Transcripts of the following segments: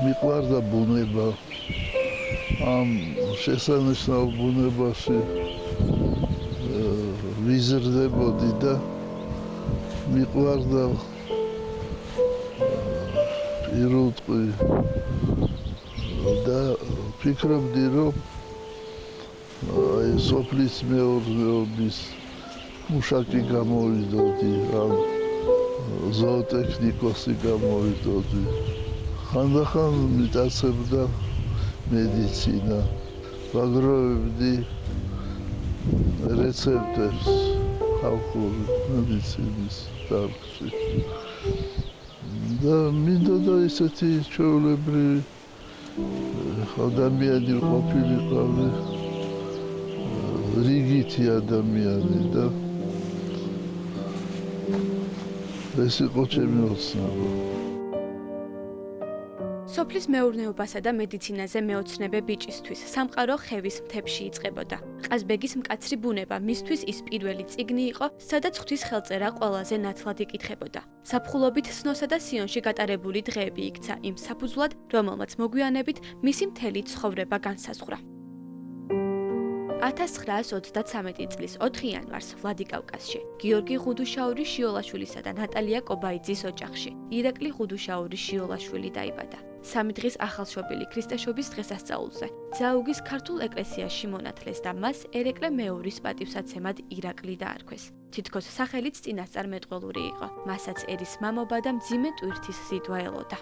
მიყვარდა ბუნება. ამ შესანიშნავ ბუნებაში ვიზრდებოდი და მიყვარდა პირუტყვი და ფიქრობდი, რომ სოფლის მეურნეობის მუშაკი გამოვიდოდი, ან ზოოტექნიკოსი გამოვიდოდი. ხანდახან მიტაცებდა მედიცინა, ვაგროვებდი რეცეპტებს ხალხური მედიცინის დარგში. და მინდოდა ისეთი ჩვეულებრივი ადამიანი ყოფილიყავი, რიგითი ადამიანი და ეს იყო ჩემი ოცნება. სოფლის მეურნეობასა და მედიცინაზე მეოცნებე ბიჭისთვის სამყარო ხევის მთებში იწყებოდა. ყაზბეგის მკაცრი ბუნება მისთვის ის პირველი წიგნი იყო, სადაც ღვთის ხელწერა ყველაზე ნათლად იკითხებოდა. საფხულობით სნოსა და სიონში გატარებული დღეები იქცა იმ საფუძვლად, რომელმაც მოგვიანებით მისი მთელი ცხოვრება განსაზღვრა. 1933 წლის 4 იანვარს ვლადიკავკაზში, გიორგი ღუდუშაურის შიოლაშვილისა და ნატალია კობაიძის ოჯახში, ირაკლი ღუდუშაურის შიოლაშვილი დაიბადა. 3 დღის ახალშობილი ქრისტეშობის დღესასწაულზე ძაუგის ქართულ ეკლესიაში მონათლეს და მას ერეკლე მეორის პატივსაცემად ირაკლი დაარქვეს. თითქოს სახელიც წინასწარმეტყველური იყო, მასაც ერის მამობა და მძიმე ტვირთის ზიდვა ელოდა.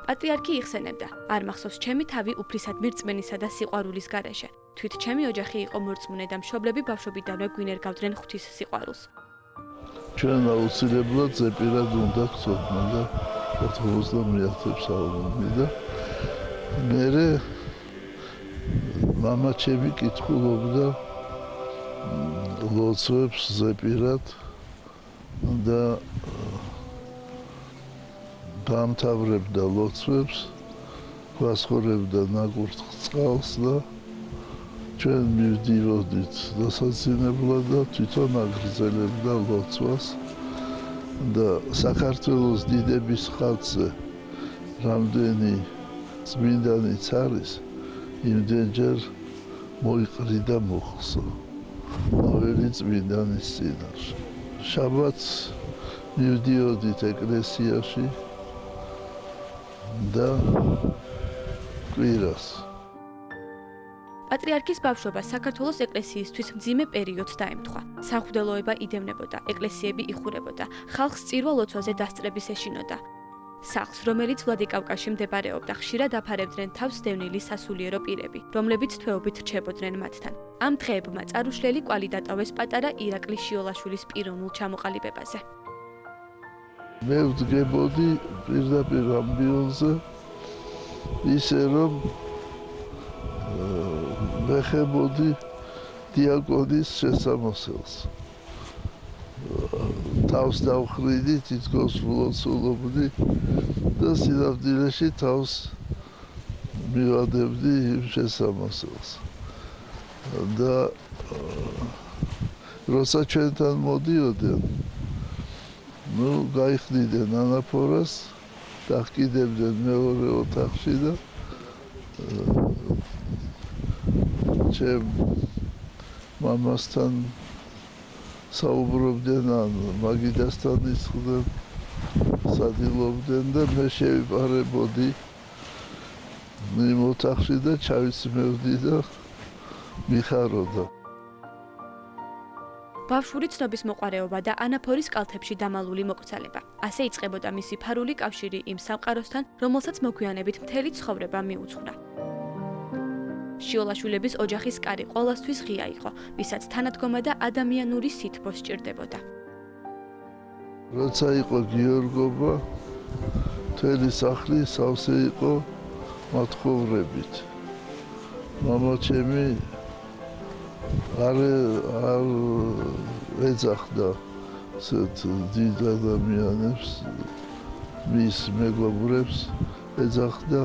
პატრიარქი იხსენებდა: არ მახსოვს ჩემი თავი უფლისად მირწმენისა და სიყვარულის გარეშე. თვით ჩემი ოჯახი იყო მორწმუნე და მშობლები ბავშვობიდანვე გვინერგავდნენ ღვთის სიყვარულს. ჩვენ აუცილებლად ზეპირად უნდა გწოდნა და 90-ს აუგმი და მერე მამა ჩემი კითხულობდა ლოცვებს ზეპირად და გამთავრებდა ლოცვებს, გვასხორებდა ნაკურთხ წყალს და ჩვენ მივდივოდით დასაცინებლად და თვითონ აგრძელებდა ლოცვას და საქართველოს დიდების ხალხზე რამდენი წმინდანიც არის, იმდენჯერ მოიყრიდა მოხსო ყოველი წმინდანის წინაშე. შაბათს მივდიოდით ეკლესიაში და კვირას. პატრიარქის ბავშვობა საქართველოს ეკლესიისთვის მძიმე პერიოდს დაემთხვა. სამღვდელოება იდევნებოდა, ეკლესიები იხურებოდა, ხალხს წირვა ლოცვაზე დასწრების ეშინოდა. სახლს, რომელიც ვლადიკავკაზში მდებარეობდა, ხშირად აფარებდნენ თავს დევნილი სასულიერო პირები, რომლებიც თვეობით რჩებოდნენ მათთან. ამ დღეებმა წარუშლელი კვალი დატოვეს პატარა ირაკლი შიოლაშვილის პიროვნულ ჩამოყალიბებაზე. მე ვდგებოდი პირდაპირ ამბიონზე, ისე რომ ვეხებოდი დიაკონის შესამოსელს. თავს დავხრიდი, თითქოს ვლოცულობდი და სინამდვილეში თავს მივადებდი იმ შესამოსელს. და როცა ჩვენთან მოდიოდნენ, გაიხდიდნენ ანაფორას, დახკიდებდნენ მეორე ოთახში და ჩემ მამასთან საუბრობდნენ, ან მაგიდასთან ისხდნენ, სადილობდნენ და მე შევიპარებოდი იმ ოთახში და ჩავისმევდი და მიხაროდა. ბავშვური ცნობის მოყვარეობა და ანაფორის კალთებში დამალული მოკრძალება. ასე იწყებოდა მისი ფარული კავშირი იმ სამყაროსთან, რომელსაც მოგვიანებით მთელი ცხოვრება მიუძღვნა. შიოლაშვილების ოჯახის კარი ყოველთვის ღია იყო, ვისაც თანადგომა და ადამიანური სითბო სჭირდებოდა. როცა იყო გიორგობა, მთელი სახლი სავსე იყო მათხოვრებით. მამა ჩემი არ ეძახდა ესეთ დიდ ადამიანებს, მის მეგობრებს ეძახდა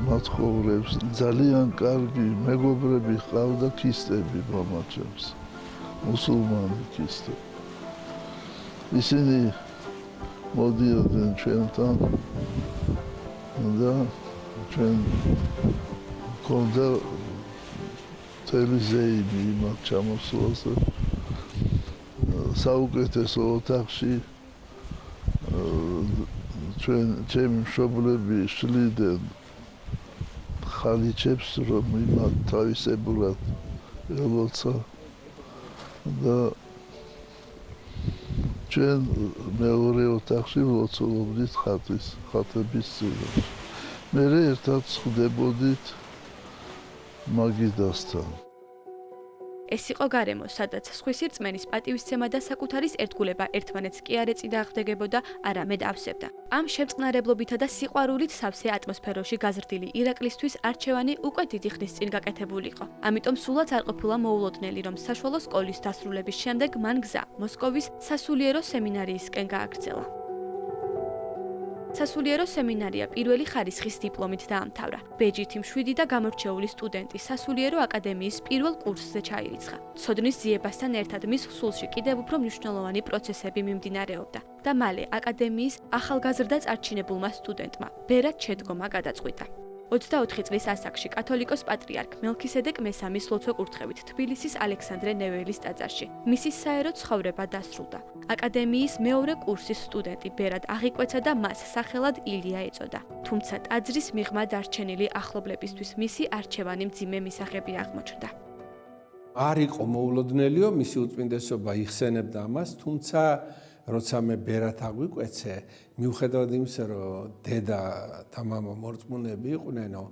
მათხოვრებს. ძალიან კარგი მეგობრები ჰყავდა ქისტები მამა ჩემს, მუსულმანი ქისტები. ისინი მოდიოდნენ ჩვენთან და ჩვენ გქონდა ტელევიზიები მათ ჩამოსვლაზე საუკეთესო ოთახში ჩემი მშობლები შლიდნენ ხალიჩებს, რომ იმათ თავისებურად ელოცა და ჩვენ მეორე ოთახში ლოცულობდით ხატების წინაშე. მე ერთად ვხვდებოდით მაგიდასთან. ეს იყო გარემო, სადაც სხვისი რწმენის პატივისცემა და საკუთარის ერთგულება ერთმანეთს კი არ ეწიდა აღდგებოდა, არამედ ავსებდა. ამ შემწყნარებლობითა და სიყვარულით სავსე ატმოსფეროში გაზრდილი ირაკლისთვის არჩევანი უკვე დიდი ხნის წინ გაკეთებული იყო. ამიტომ სულაც არ ყოფილა მოულოდნელი, რომ საშუალო სკოლის დასრულების შემდეგ მან გზა მოსკოვის სასულიერო სემინარიისკენ გააგრძელა. სასულიერო სემინარია პირველი ხარისხის დიპლომით დაამთავრა. ბეჯითი მშვიდი და გამორჩეული სტუდენტი სასულიერო აკადემიის პირველ კურსზე ჩაირიცხა. ცოდნის ძიებასთან ერთად მის სულში კიდევ უფრო მნიშვნელოვანი პროცესები მიმდინარეობდა და მალე აკადემიის ახალგაზრდა წარჩინებულმა სტუდენტმა ბერად შედგომა გადაწყვიტა. 24 წლის ასაკში კათოლიკოს პატრიარქ მელქისედეკ მესამის ლოცვა-კურთხევით თბილისის ალექსანდრე ნეველის ტაძარში მისი საერო ცხოვრება დასრულდა. აკადემიის მეორე კურსის სტუდენტი ბერად აღიკვეცა და მას სახელად ილია ეწოდა. თუმცა ტაძრის მიღმა დარჩენილი ახლობლებისთვის მისი არჩევანი მძიმე მისაღები აღმოჩნდა. არ იყო მოულოდნელიო, მისი უწმინდესობა იხსენებდა ამას, თუმცა როცა მე ბერად აღვიკვეცე, მიუხედავად იმისა, რომ დედა და მამა მორწმუნეები იყვნენო,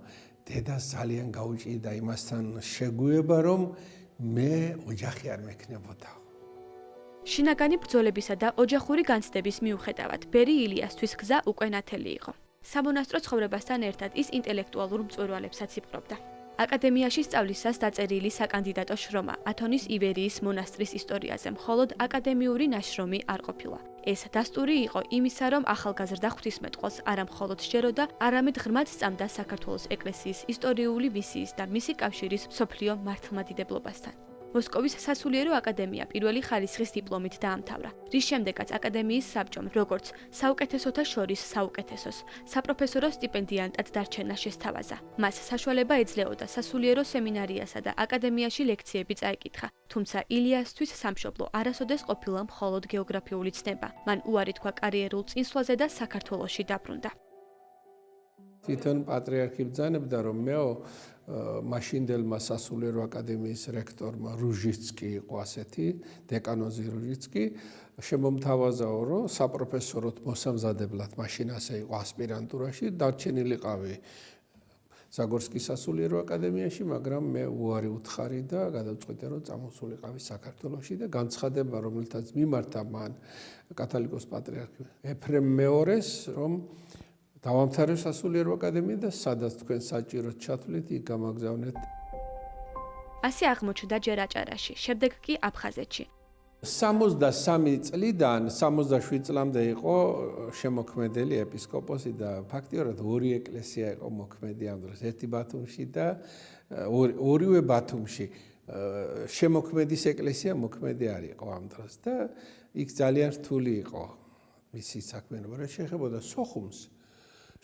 დედას ძალიან გაუჭირდა იმასთან შეგუება, რომ მე ოჯახი არ მექნებოდა. შინაგანი ბრძოლებისა და ოჯახური განცდების მიუხედავად, ბერი ილიასთვის გზა უკვე ნათელი იყო. სამონასტრო ცხოვრებასთან ერთად ის ინტელექტუალურ მწვერვალებსაც იპყრობდა. აკადემიაში სწავლისას დაწერილი საკანდიდატო შრომა ათონის ივერიის მონასტრის ისტორიაზე მხოლოდ აკადემიური ნაშრომი არ ყოფილა. ეს დასტური იყო იმისა, რომ ახალგაზრდა ღვთისმეტყველს არა მხოლოდ სჯეროდა, არამედ ღრმად სწამდა საქართველოს ეკლესიის ისტორიული მისიის და მისი კავშირის მსოფლიო მართლმადიდებლობასთან. მოსკოვის სასულიერო აკადემია პირველი ხარისხის დიპლომით დაამთავრა, რის შემდეგაც აკადემიის საბჭომ როგორც საუკეთესოთა შორის საუკეთესოს საპროფესორო სტიპენდიანტად დარჩენა შესთავაზა. მას საშუალება ეძლეოდა სასულიერო სემინარიასა და აკადემიაში ლექციები წაეკითხა, თუმცა ილიასთვის სამშობლო არასოდეს ყოფილა მხოლოდ გეოგრაფიული ცნება. მან უარი თქვა კარიერულ წინსვლაზე და საქართველოში დაბრუნდა. თვითონ პატრიარქი ბრძანებდა, რომ მეო მაშინდელმა სასულიერო აკადემიის რექტორმა რუჟიცკი იყო ასეთი, დეკანოზი რუჟიცკი, შემომთავაზაო, რომ საპროფესოროთ მოსამზადებლად მაშინ ასე იყო ასპირანტურაში, დარჩენილიყავი ზაგორსკის სასულიერო აკადემიაში, მაგრამ მე უარი უთხარი და გადავწყვიტე, რომ წამოსულიყავი საქართველოში და განცხადება, რომელთაც მიმართა მან კათოლიკოს პატრიარქი ეფრემ მეორეს, რომ დავამთავრე სასულიერო აკადემია და სადაც თქვენ საჭიროდ ჩათვლით, იქ გამაგზავნეთ. ასე აღმოჩნდა ჯერ აჭარაში, შემდეგ კი აფხაზეთში. 63 წლიდან 67 წლამდე იყო შემოქმედელი ეპისკოპოსი და ფაქტიურად ორი ეკლესია იყო მოქმედი ამ დროს, ერთი ბათუმში და ორივე ბათუმში. შემოქმედის ეკლესია მოქმედი არ იყო ამ დროს და იქ ძალიან რთული იყო მისი საქმიანობა, რაც შეეხებოდა სოხუმს.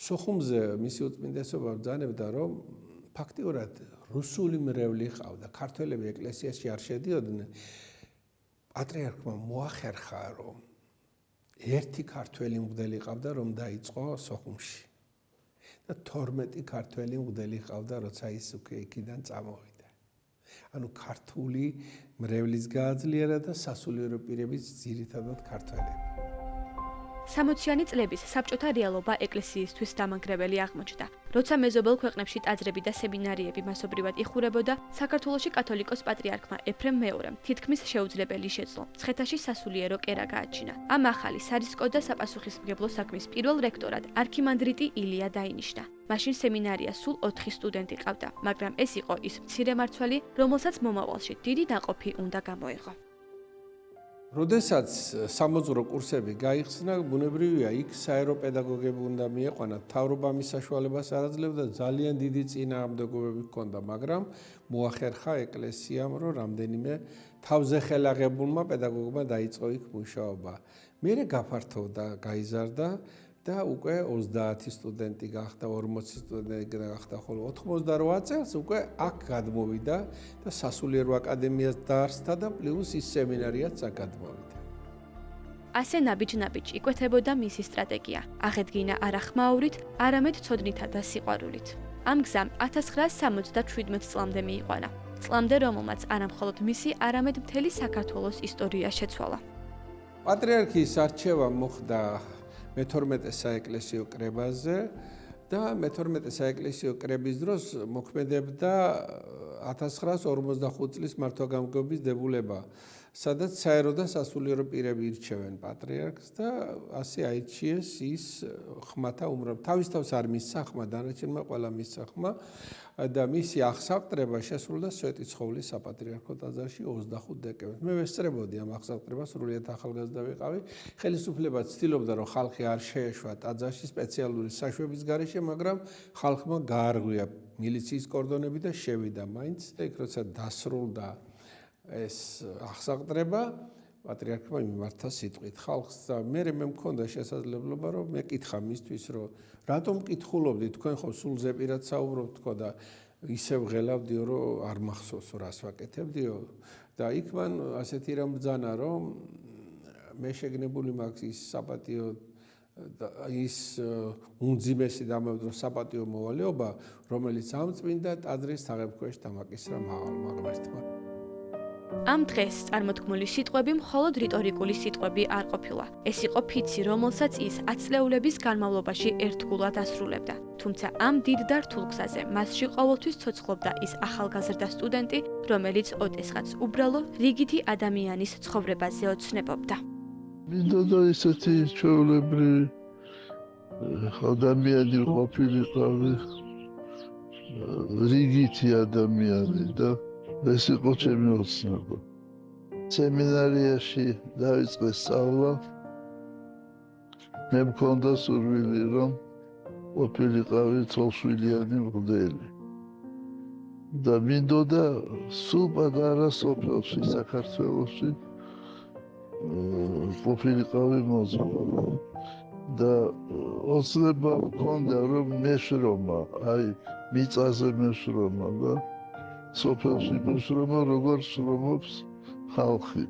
სოხუმზე მისი უწმინდესობა ბრძანებდა, რომ ფაქტიურად რუსული მრევლი ყავდა, ქართველები ეკლესიაში არ შედიოდნენ. პატრიარქმა მოახერხა, რომ ერთი ქართველი მღვდელი ყავდა, რომ დაიწყო სოხუმში. და 12 ქართველი მღვდელი ყავდა, როცა ის უკვე იქიდან წამოვიდა. ანუ ქართული მრევლის გააძლიერა და სასულიერო პირების ძირითადად ქართველები. 60-იანი წლების საბჭოთა რეალობა ეკლესიისთვის დამანგრეველი აღმოჩნდა. როცა მეზობელ ქვეყნებში ტაძრები და სემინარიები მასობრივად იხურებოდა, საქართველოში კათოლიკოს პატრიარქმა ეფრემ მეორემ თითქმის შეუძლებელი შეძლო მცხეთაში სასულიერო კერა გააჩინა. ამ ახალი სარისკო და საპასუხისმგებლო საქმის პირველ რექტორად არქიმანდრიტი ილია დაინიშნა. მაშინ სემინარია სულ 4 სტუდენტი ყავდა, მაგრამ ეს იყო ის მცირე მარცვალი, რომელსაც მომავალში დიდი დაყოფი უნდა გამოეღო. როდესაც სამოძღვრო კურსები გაიხსნა, ბუნებრივია, იქ საერო პედაგოგები უნდა მieყვანათ, მთავრობა მის საშუალებას არ აძლევდა, ძალიან დიდი წინააღმდეგობები ჰქონდა, მაგრამ მოახერხა ეკლესიამ, რომ რამდენიმე თავზე ხელაღებულმა პედაგოგმა დაიწყო იქ მუშაობა. მერე გაფართოვდა, გაიზარდა და უკვე 30 სტუდენტი გახდა, 40 სტუდენტი გახდა, ხოლო 88 წელს უკვე აქ გადმოვიდა და სასულიერო აკადემიას დაარსდა და პლუს ის სემინარიაც აქ გადმოვიდა. ასე ნაბიჯ-ნაბიჯ იკვეთებოდა მისი სტრატეგია. აღედგინა არა ხმაურით, არამედ ცოდნითა და სიყვარულით. ამ გზამ 1977 წლამდე მიიყვანა. წლამდე, რომელმაც არა მხოლოდ მისი, არამედ მთელი საქართველოს ისტორია შეცვალა. პატრიარქიის არჩევა მოხდა მე-12 საეკლესიო კრებაზე და მე-12 საეკლესიო კრების დროს მოქმედებდა 1945 წლის მართვა-გამგეობის დებულება, სადაც საერო და სასულიერო პირები ირჩევენ პატრიარქს და ასე აირჩიეს ის ხმათა უმრავლესობა. თავის თავს არ მისცა ხმა, დანარჩენმა ყველა მისცა ხმა და მისი აღსავკრება შესრულდა სვეტიცხოვლის საპატრიარქო ტაძარში 25 დეკემბერს. მე ვესწრებოდი ამ აღსავკრებას, სრულიად ახალგაზრდა ვიყავი. ხელისუფლება ცდილობდა, რომ ხალხი არ შეეშვა ტაძარში სპეციალური საშვების გარეშე, მაგრამ ხალხმა გაარღვია მილიციის კორდონები და შევიდა მაინც. იქ როცა დასრულდა ეს აღსავკრება, პატრიარქმა მიმართა სიტყვით ხალხს და მე მქონდა შესაძლებლობა, რომ მეკითხა მისთვის, რომ რატომ მკითხულობდი, თქვენ ხო სულ ზეპირად საუბრობთ თქო და ისევ ღელავდიო, რომ არ მახსოვს რას ვაკეთებდიო და იქ მან ასეთი რამ ბრძანა, რომ მე შეგნებული მაქვს ის საპატიო ის უმძიმესი დამევდრო საპატიო მოვალეობა, რომელიც ამ წმინდა ტაძრის თაღებს დამაკისრა მაღალმა ღმერთმა. ამ დღეს წარმოთქმული სიტყვები მხოლოდ რიტორიკული სიტყვები არ ყოფილა. ეს იყო ფიცი, რომელსაც ის 10 წლეულების განმავლობაში ერთგულად ასრულებდა. თუმცა ამ დიდ და რთულ გზაზე მასში ყოველთვის ცოცხლობდა ის ახალგაზრდა სტუდენტი, რომელიც ოდესღაც უბრალო რიგითი ადამიანის ცხოვრებაზე ოცნებობდა. მინდოდა ისეთი ჩვეულებრივი ადამიანი ყოფილიყავი, რიგითი ადამიანი და ეს იყო ჩემი ოცნება. სემინარიაში დაიწყე სწავლა. მე მქონდა სურვილი, რომ ყოფილიყავი ცოლშვილიანი მღვდელი. და მინდოდა სულ პატარა სოფელში, საქართველოში ყოფილიყავი მოძღვარი. და ოცნება მქონდა, რომ მეშრომა, აი მიწაზე მეშრომა და სოფელში მეშრომა, როგორც შრომობს ხალხი.